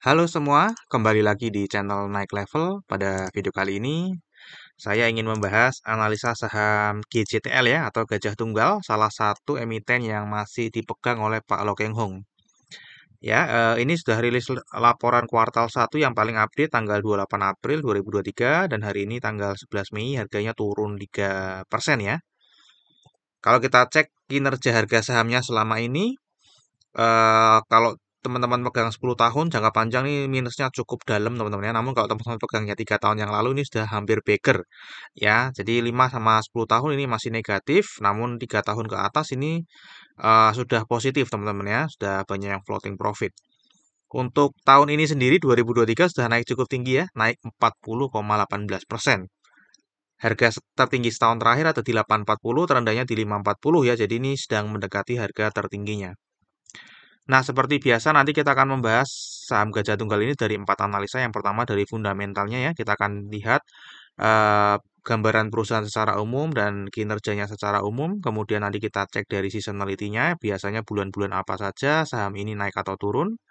Halo semua, kembali lagi di channel Naik Level. Pada video kali ini, saya ingin membahas analisa saham GJTL ya, atau Gajah Tunggal, salah satu emiten yang masih dipegang oleh Pak Lo Keng Hong. Ya, ini sudah rilis laporan kuartal 1 yang paling update tanggal 28 April 2023 dan hari ini tanggal 11 Mei harganya turun 3% ya. Kalau kita cek kinerja harga sahamnya selama ini, kalau teman-teman pegang 10 tahun jangka panjang ini minusnya cukup dalam teman-teman ya. Namun kalau teman-teman pegangnya 3 tahun yang lalu ini sudah hampir beggar ya. Jadi 5 sama 10 tahun ini masih negatif, namun 3 tahun ke atas ini sudah positif teman-teman ya. Sudah banyak yang floating profit. Untuk tahun ini sendiri 2023 sudah naik cukup tinggi ya, naik 40,18%. Harga tertinggi setahun terakhir ada di 840, terendahnya di 540 ya. Jadi ini sedang mendekati harga tertingginya. Nah, seperti biasa nanti kita akan membahas saham Gajah Tunggal ini dari 4 analisa. Yang pertama dari fundamentalnya ya, kita akan lihat eh, gambaran perusahaan secara umum dan kinerjanya secara umum. Kemudian nanti kita cek dari seasonality-nya, biasanya bulan-bulan apa saja saham ini naik atau turun.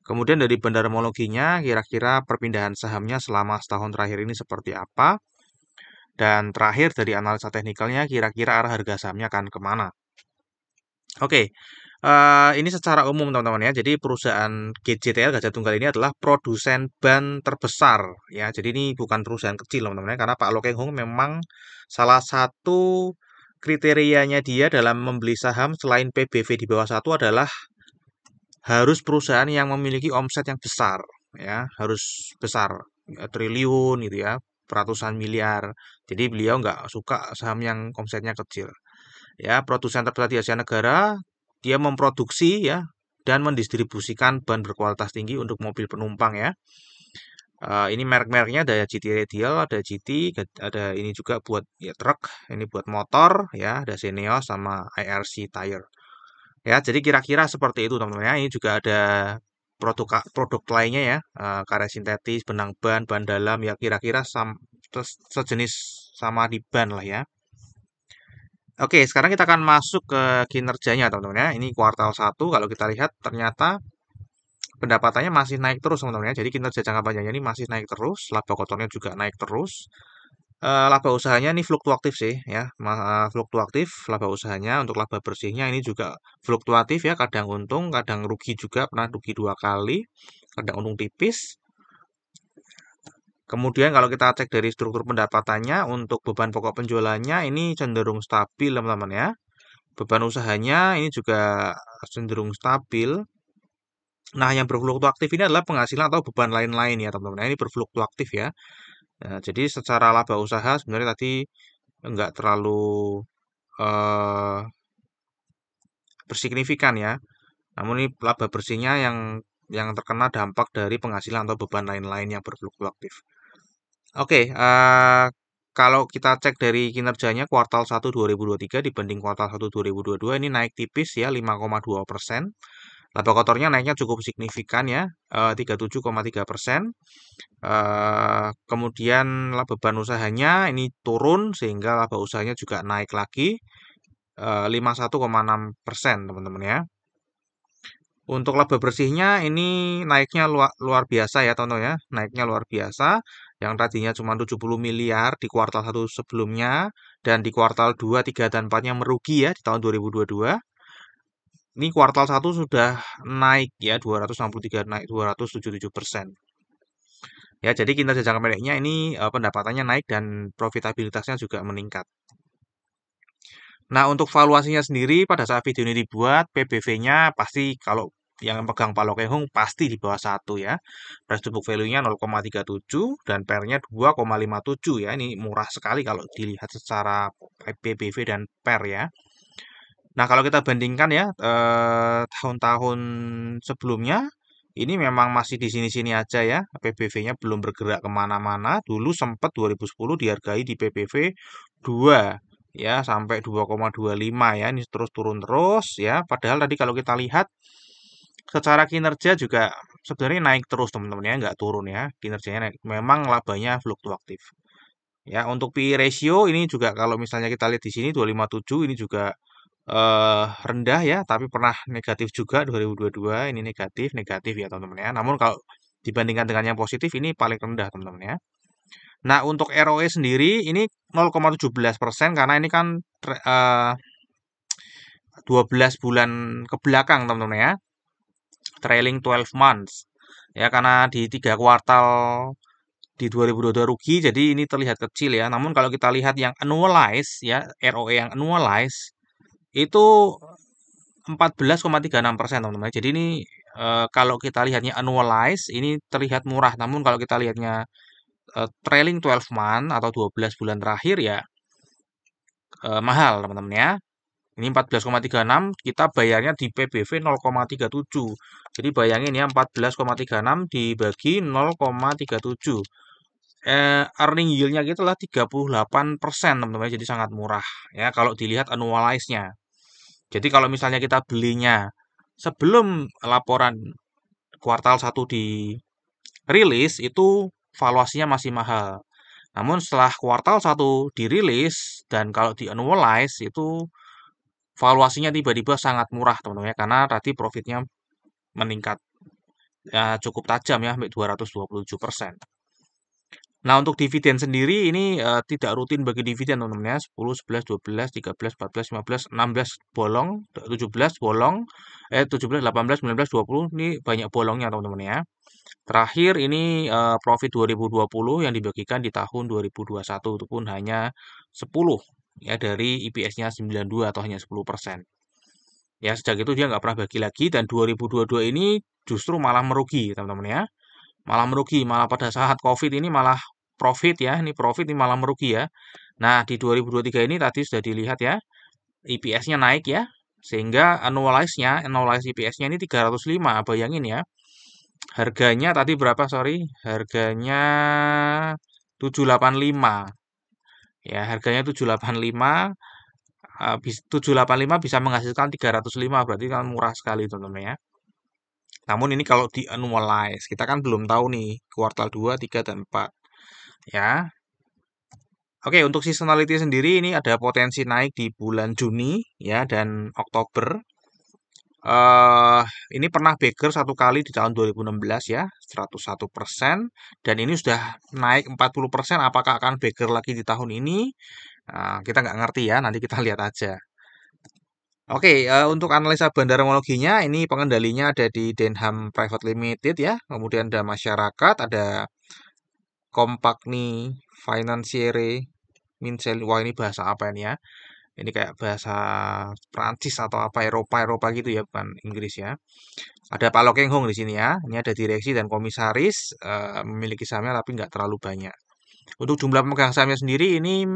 Kemudian dari bendarmologinya, kira-kira perpindahan sahamnya selama setahun terakhir ini seperti apa. Dan terakhir dari analisa teknikalnya, kira-kira arah harga sahamnya akan kemana. Oke, ini secara umum teman-teman ya. Jadi perusahaan GJTL Gajah Tunggal ini adalah produsen ban terbesar ya. Jadi ini bukan perusahaan kecil teman-teman ya, karena Pak Lo Keng Hong memang salah satu kriterianya dia dalam membeli saham selain PBV di bawah 1 adalah harus perusahaan yang memiliki omset yang besar ya, harus besar triliun gitu ya, ratusan miliar. Jadi beliau nggak suka saham yang omsetnya kecil. Ya, produsen terbesar di Asia Tenggara, dia memproduksi ya dan mendistribusikan ban berkualitas tinggi untuk mobil penumpang ya. Ini merek-mereknya ada GT Radial, ada GT, ada ini juga buat ya truk, ini buat motor ya, ada Xeneos sama IRC Tire. Ya, jadi kira-kira seperti itu teman-teman ya. Ini juga ada produk lainnya ya, karet sintetis, benang ban, ban dalam ya kira-kira sejenis sama di ban lah ya. Oke, sekarang kita akan masuk ke kinerjanya teman-teman ya. Ini kuartal 1 kalau kita lihat ternyata pendapatannya masih naik terus teman-teman ya. Jadi kinerja jangka panjangnya ini masih naik terus, laba kotornya juga naik terus. Laba usahanya ini fluktuatif sih ya, fluktuatif laba usahanya. Untuk laba bersihnya ini juga fluktuatif ya, kadang untung, kadang rugi juga, pernah rugi 2 kali, kadang untung tipis. Kemudian kalau kita cek dari struktur pendapatannya, untuk beban pokok penjualannya ini cenderung stabil teman-teman ya. Beban usahanya ini juga cenderung stabil. Nah, yang berfluktuatif ini adalah penghasilan atau beban lain-lain ya, teman-teman. Nah, ini berfluktuatif ya. Nah, jadi secara laba usaha sebenarnya tadi enggak terlalu eh, bersignifikan ya. Namun ini laba bersihnya yang terkena dampak dari penghasilan atau beban lain-lain yang berfluktuatif. Oke, kalau kita cek dari kinerjanya kuartal 1 2023 dibanding kuartal 1 2022 ini naik tipis ya 5,2%. Laba kotornya naiknya cukup signifikan ya, 37,3%. Kemudian beban usahanya ini turun sehingga laba usahanya juga naik lagi 51,6% teman-teman ya. Untuk laba bersihnya ini naiknya luar biasa ya Tono ya, naiknya luar biasa. Yang tadinya cuma 70 miliar di kuartal 1 sebelumnya dan di kuartal 2, 3 dan 4-nya merugi ya di tahun 2022. Ini kuartal 1 sudah naik ya 263, naik 277%. Ya, jadi kinerja jangka pendeknya ini pendapatannya naik dan profitabilitasnya juga meningkat. Nah, untuk valuasinya sendiri pada saat video ini dibuat, PBV-nya pasti kalau yang pegang Pak Lo Keng Hong pasti di bawah 1 ya. Price to book value-nya 0,37 dan PER-nya 2,57 ya. Ini murah sekali kalau dilihat secara PBV dan PER ya. Nah, kalau kita bandingkan ya tahun-tahun sebelumnya, ini memang masih di sini-sini aja ya. PBV-nya belum bergerak kemana-mana. Dulu sempat 2010 dihargai di PBV 2 ya sampai 2,25 ya. Ini terus turun terus ya. Padahal tadi kalau kita lihat secara kinerja juga sebenarnya naik terus teman-teman ya, nggak turun ya. Kinerjanya naik. Memang labanya fluktuatif. Ya, untuk PE ratio ini juga kalau misalnya kita lihat di sini 257 ini juga rendah ya, tapi pernah negatif juga 2022 ini negatif negatif ya teman-teman ya. Namun kalau Dibandingkan dengan yang positif ini paling rendah teman-teman ya. Nah, untuk ROE sendiri ini 0,17% karena ini kan 12 bulan ke belakang teman-teman ya. Trailing 12 months. Ya, karena di 3 kuartal di 2022 rugi, jadi ini terlihat kecil ya. Namun kalau kita lihat yang annualize ya, ROE yang annualize itu 14,36% teman-teman. Jadi ini kalau kita lihatnya annualize ini terlihat murah. Namun kalau kita lihatnya trailing 12 month atau 12 bulan terakhir ya mahal teman-teman ya. Ini 14,36 kita bayarnya di PBV 0,37. Jadi bayangin ya 14,36 dibagi 0,37. Earning yield-nya gitu lah 38% teman-teman. Jadi sangat murah ya kalau dilihat annualize-nya. Jadi kalau misalnya kita belinya sebelum laporan kuartal 1 dirilis itu valuasinya masih mahal. Namun setelah kuartal 1 dirilis dan kalau di annualize itu valuasinya tiba-tiba sangat murah teman-teman ya karena tadi profitnya meningkat ya, cukup tajam ya sampai 227%. Nah, untuk dividen sendiri ini tidak rutin bagi dividen teman-teman ya. 10, 11, 12, 13, 14, 15, 16 bolong, 17 bolong, 17, 18, 19, 20 ini banyak bolongnya teman-teman ya. Terakhir ini profit 2020 yang dibagikan di tahun 2021 itu pun hanya 10 ya dari EPS-nya 92 atau hanya 10%. Ya, sejak itu dia nggak pernah bagi lagi dan 2022 ini justru malah merugi teman-teman ya. Malah merugi, malah pada saat COVID ini malah profit ya, ini profit ini malah merugi ya. Nah, di 2023 ini tadi sudah dilihat ya, EPS-nya naik ya, sehingga annualize EPS-nya ini 305, bayangin ya. Harganya tadi berapa, sorry? Harganya 785. Ya, harganya 785, 785 bisa menghasilkan 305, berarti kan murah sekali teman-teman ya. Namun ini kalau di annualize, kita kan belum tahu nih kuartal 2, 3, dan 4. Ya. Oke, untuk seasonality sendiri ini ada potensi naik di bulan Juni ya dan Oktober. eh ini pernah beggar satu kali di tahun 2016 ya, 101%. Dan ini sudah naik 40%. Apakah akan beggar lagi di tahun ini? Nah, kita nggak ngerti ya, nanti kita lihat aja. Oke, untuk analisa bandarmologinya ini pengendalinya ada di Denham Private Limited ya, kemudian ada masyarakat, ada Compagnie Financiere Mincel. Wah, ini bahasa apa ini ya? Ini kayak bahasa Prancis atau apa Eropa gitu ya, bukan Inggris ya. Ada Pak Lokeng Hong di sini ya. Ini ada direksi dan komisaris, memiliki sahamnya tapi nggak terlalu banyak. Untuk jumlah pemegang sahamnya sendiri ini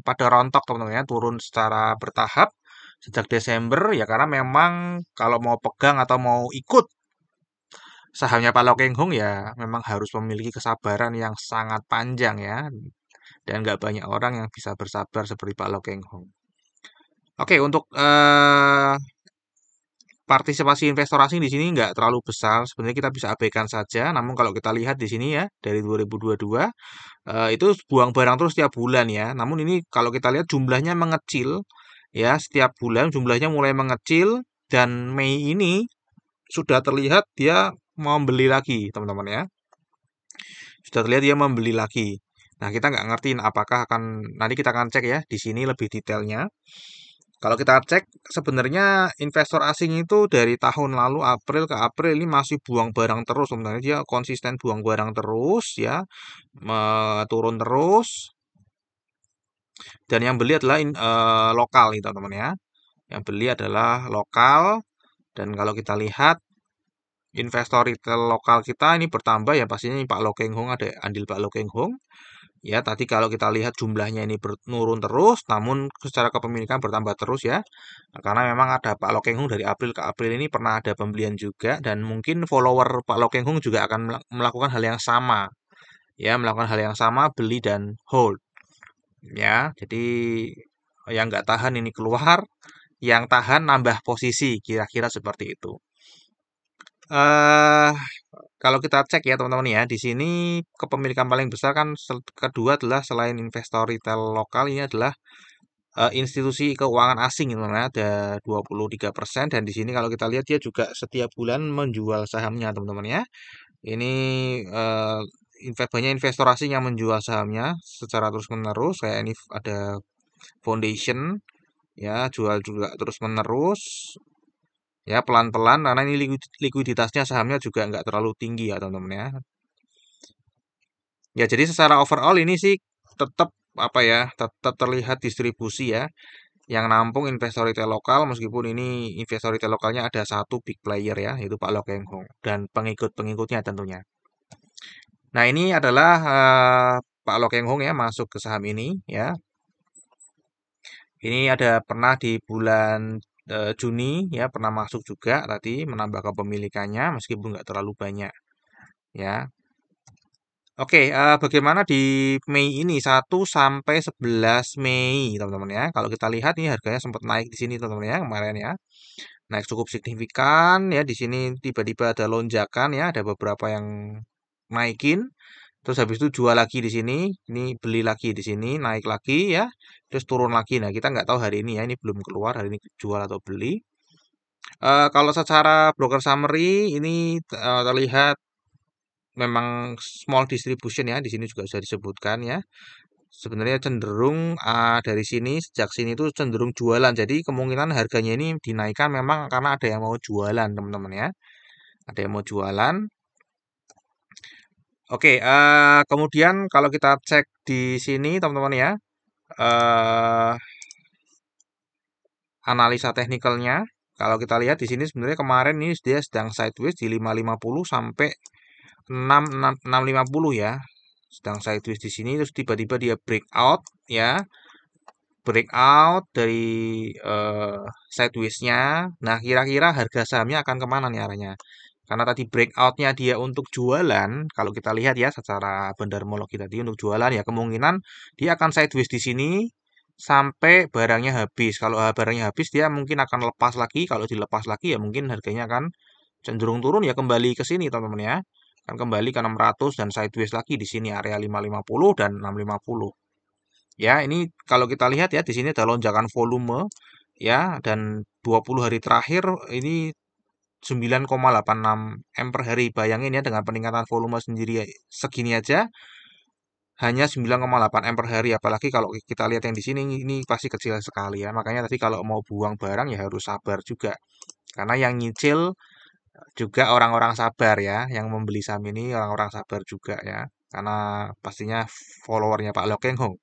pada rontok teman-teman ya, turun secara bertahap sejak Desember ya karena memang kalau mau pegang atau mau ikut sahamnya Pak Lokeng Hong ya memang harus memiliki kesabaran yang sangat panjang ya dan nggak banyak orang yang bisa bersabar seperti Pak Lokeng Hong. Oke, untuk partisipasi investor asing di sini nggak terlalu besar. Sebenarnya kita bisa abaikan saja. Namun kalau kita lihat di sini ya dari 2022 itu buang barang terus setiap bulan ya. Namun ini kalau kita lihat jumlahnya mengecil ya setiap bulan jumlahnya mulai mengecil dan Mei ini sudah terlihat dia membeli lagi teman-teman ya. Sudah terlihat dia membeli lagi. Nah, kita nggak ngerti apakah akan nanti kita akan cek ya di sini lebih detailnya. Kalau kita cek sebenarnya investor asing itu dari tahun lalu April ke April ini masih buang barang terus sebenarnya dia konsisten buang barang terus ya turun terus dan yang beli adalah lokal nih teman-teman ya. Yang beli adalah lokal dan kalau kita lihat investor retail lokal kita ini bertambah ya pastinya ini Pak Lokeng Hong ada andil Pak Lokeng Hong. Ya, tadi kalau kita lihat jumlahnya ini menurun terus, namun secara kepemilikan bertambah terus ya. Nah, karena memang ada Pak Lokeng Hong dari April ke April ini pernah ada pembelian juga dan mungkin follower Pak Lokeng Hong juga akan melakukan hal yang sama. Ya, melakukan hal yang sama, beli dan hold. Ya, jadi yang nggak tahan ini keluar, yang tahan nambah posisi, kira-kira seperti itu. eh Kalau kita cek ya teman-teman ya, di sini kepemilikan paling besar kan kedua adalah selain investor retail lokal ini adalah institusi keuangan asing gitu ya, ada 23% dan di sini kalau kita lihat dia juga setiap bulan menjual sahamnya teman-teman ya. Ini banyak investor asing yang menjual sahamnya secara terus-menerus. Kayak ini ada foundation ya, jual juga terus-menerus ya, pelan-pelan karena ini likuiditasnya sahamnya juga nggak terlalu tinggi ya teman-teman ya. Ya, jadi secara overall ini sih tetap apa ya, tetap terlihat distribusi ya yang nampung investor retail lokal, meskipun ini investor retail lokalnya ada satu big player ya, yaitu Pak Lo Keng Hong dan pengikut-pengikutnya tentunya. Nah, ini adalah Pak Lo Keng Hong ya masuk ke saham ini ya. Ini ada pernah di bulan Juni ya, pernah masuk juga tadi menambah kepemilikannya meskipun nggak terlalu banyak ya. Oke, bagaimana di Mei ini 1 sampai 11 Mei, teman-teman ya. Kalau kita lihat ini harganya sempat naik di sini, teman-teman ya, kemarin ya. Naik cukup signifikan ya. Di sini tiba-tiba ada lonjakan ya, ada beberapa yang naikin. Terus habis itu jual lagi di sini, ini beli lagi di sini, naik lagi ya. Terus turun lagi. Nah, kita nggak tahu hari ini ya, ini belum keluar hari ini jual atau beli. Kalau secara broker summary ini terlihat memang small distribution ya, di sini juga sudah disebutkan ya. Sebenarnya cenderung dari sini sejak sini tuh cenderung jualan. Jadi kemungkinan harganya ini dinaikkan memang karena ada yang mau jualan, teman-teman ya. Ada yang mau jualan. Oke, kemudian kalau kita cek di sini, teman-teman ya, eh analisa teknikalnya. Kalau kita lihat di sini sebenarnya kemarin ini dia sedang sideways di 550 sampai 650 ya. Sedang sideways di sini terus tiba-tiba dia breakout ya. Breakout dari sideways-nya. Nah, kira-kira harga sahamnya akan kemana nih arahnya? Karena tadi breakout-nya dia untuk jualan, kalau kita lihat ya secara bandarmologi tadi untuk jualan ya kemungkinan dia akan sideways di sini sampai barangnya habis. Kalau barangnya habis dia mungkin akan lepas lagi. Kalau dilepas lagi ya mungkin harganya akan cenderung turun ya kembali ke sini teman-teman ya. Akan kembali ke 600 dan sideways lagi di sini area 550 dan 650. Ya, ini kalau kita lihat ya di sini ada lonjakan volume ya dan 20 hari terakhir ini 9,86 M per hari. Bayangin ya dengan peningkatan volume sendiri segini aja hanya 9,8 M per hari. Apalagi kalau kita lihat yang di sini ini pasti kecil sekali ya. Makanya tadi kalau mau buang barang ya harus sabar juga. Karena yang nyicil juga orang-orang sabar ya, yang membeli saham ini orang-orang sabar juga ya. Karena pastinya followernya Pak Lokeng Hong.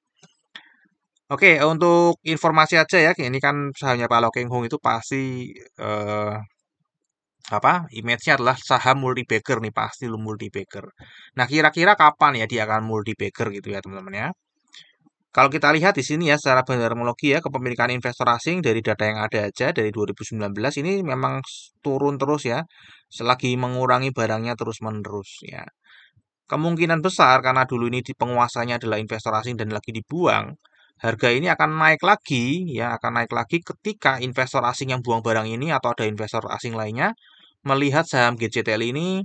Oke, untuk informasi aja ya, ini kan sahamnya Pak Lokeng Hong itu pasti eh, apa? Image-nya adalah saham multi bagger nih, pasti lu multi bagger. Nah, kira-kira kapan ya dia akan multi bagger gitu ya, teman-teman ya? Kalau kita lihat di sini ya secara bandarmologi ya kepemilikan investor asing dari data yang ada aja dari 2019 ini memang turun terus ya, selagi mengurangi barangnya terus-menerus ya. Kemungkinan besar karena dulu ini di penguasanya adalah investor asing dan lagi dibuang, harga ini akan naik lagi ya, akan naik lagi ketika investor asing yang buang barang ini atau ada investor asing lainnya melihat saham GCTL ini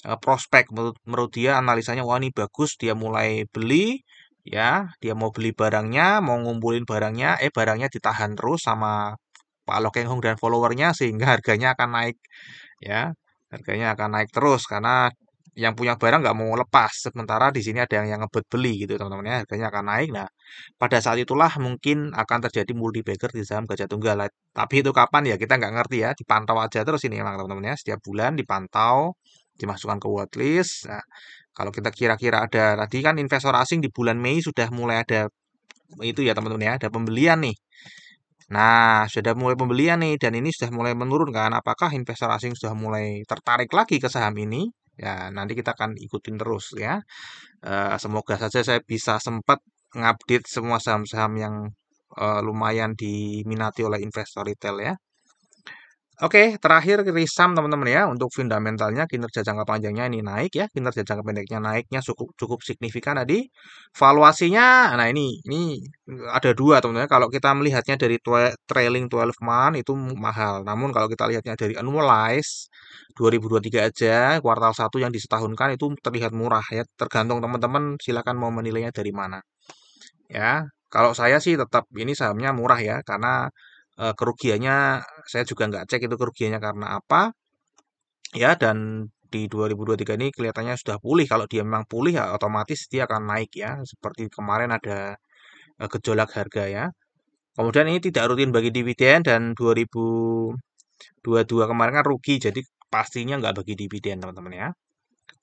prospek menurut dia analisanya wah ini bagus, dia mulai beli ya, dia mau beli barangnya, mau ngumpulin barangnya, barangnya ditahan terus sama Pak Lokeng Hong dan followernya sehingga harganya akan naik ya, harganya akan naik terus karena yang punya barang nggak mau lepas, sementara di sini ada yang ngebet beli gitu teman-teman ya, harganya akan naik. Nah, pada saat itulah mungkin akan terjadi multi bagger di saham Gajah Tunggal. Tapi itu kapan ya kita nggak ngerti ya, dipantau aja terus ini memang teman-teman ya, setiap bulan dipantau, dimasukkan ke watchlist. Nah, kalau kita kira-kira ada tadi kan investor asing di bulan Mei sudah mulai ada itu ya teman-teman ya, ada pembelian nih. Nah, sudah mulai pembelian nih dan ini sudah mulai menurun kan. Apakah investor asing sudah mulai tertarik lagi ke saham ini? Ya, nanti kita akan ikutin terus ya. Semoga saja saya bisa sempat ngupdate semua saham-saham yang lumayan diminati oleh investor retail ya. Oke, terakhir Risam teman-teman ya untuk fundamentalnya kinerja jangka panjangnya ini naik ya, kinerja jangka pendeknya naiknya cukup cukup signifikan tadi. Valuasinya, nah ini ada dua teman-teman. Kalau kita melihatnya dari trailing 12 month itu mahal. Namun kalau kita lihatnya dari annualize 2023 aja, kuartal satu yang disetahunkan itu terlihat murah ya. Tergantung teman-teman silakan mau menilainya dari mana. Ya, kalau saya sih tetap ini sahamnya murah ya, karena kerugiannya saya juga nggak cek itu kerugiannya karena apa ya dan di 2023 ini kelihatannya sudah pulih. Kalau dia memang pulih ya otomatis dia akan naik ya. Seperti kemarin ada gejolak harga ya. Kemudian ini tidak rutin bagi dividen dan 2022 kemarin kan rugi, jadi pastinya nggak bagi dividen teman-teman ya.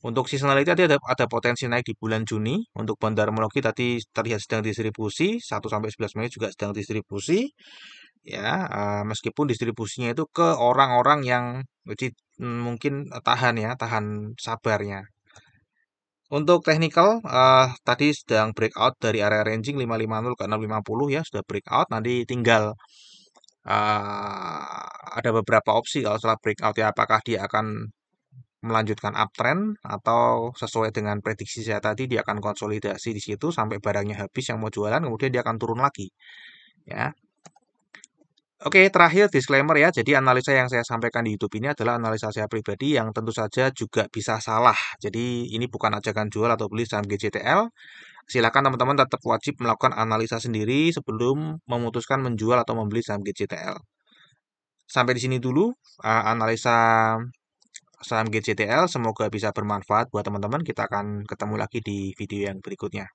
Untuk seasonality tadi ada potensi naik di bulan Juni. Untuk Bandarmologi tadi terlihat sedang distribusi, 1 sampai 11 Mei juga sedang distribusi. Ya, meskipun distribusinya itu ke orang-orang yang mungkin tahan ya, tahan sabarnya. Untuk technical, tadi sedang breakout dari area ranging 550 ke 650 ya, sudah breakout. Nanti tinggal ada beberapa opsi kalau setelah breakout ya, apakah dia akan melanjutkan uptrend atau sesuai dengan prediksi saya tadi dia akan konsolidasi di situ sampai barangnya habis yang mau jualan, kemudian dia akan turun lagi. Ya. Oke, terakhir disclaimer ya. Jadi analisa yang saya sampaikan di YouTube ini adalah analisa saya pribadi yang tentu saja juga bisa salah. Jadi ini bukan ajakan jual atau beli saham GCTL. Silakan teman-teman tetap wajib melakukan analisa sendiri sebelum memutuskan menjual atau membeli saham GCTL. Sampai di sini dulu analisa saham GCTL. Semoga bisa bermanfaat buat teman-teman. Kita akan ketemu lagi di video yang berikutnya.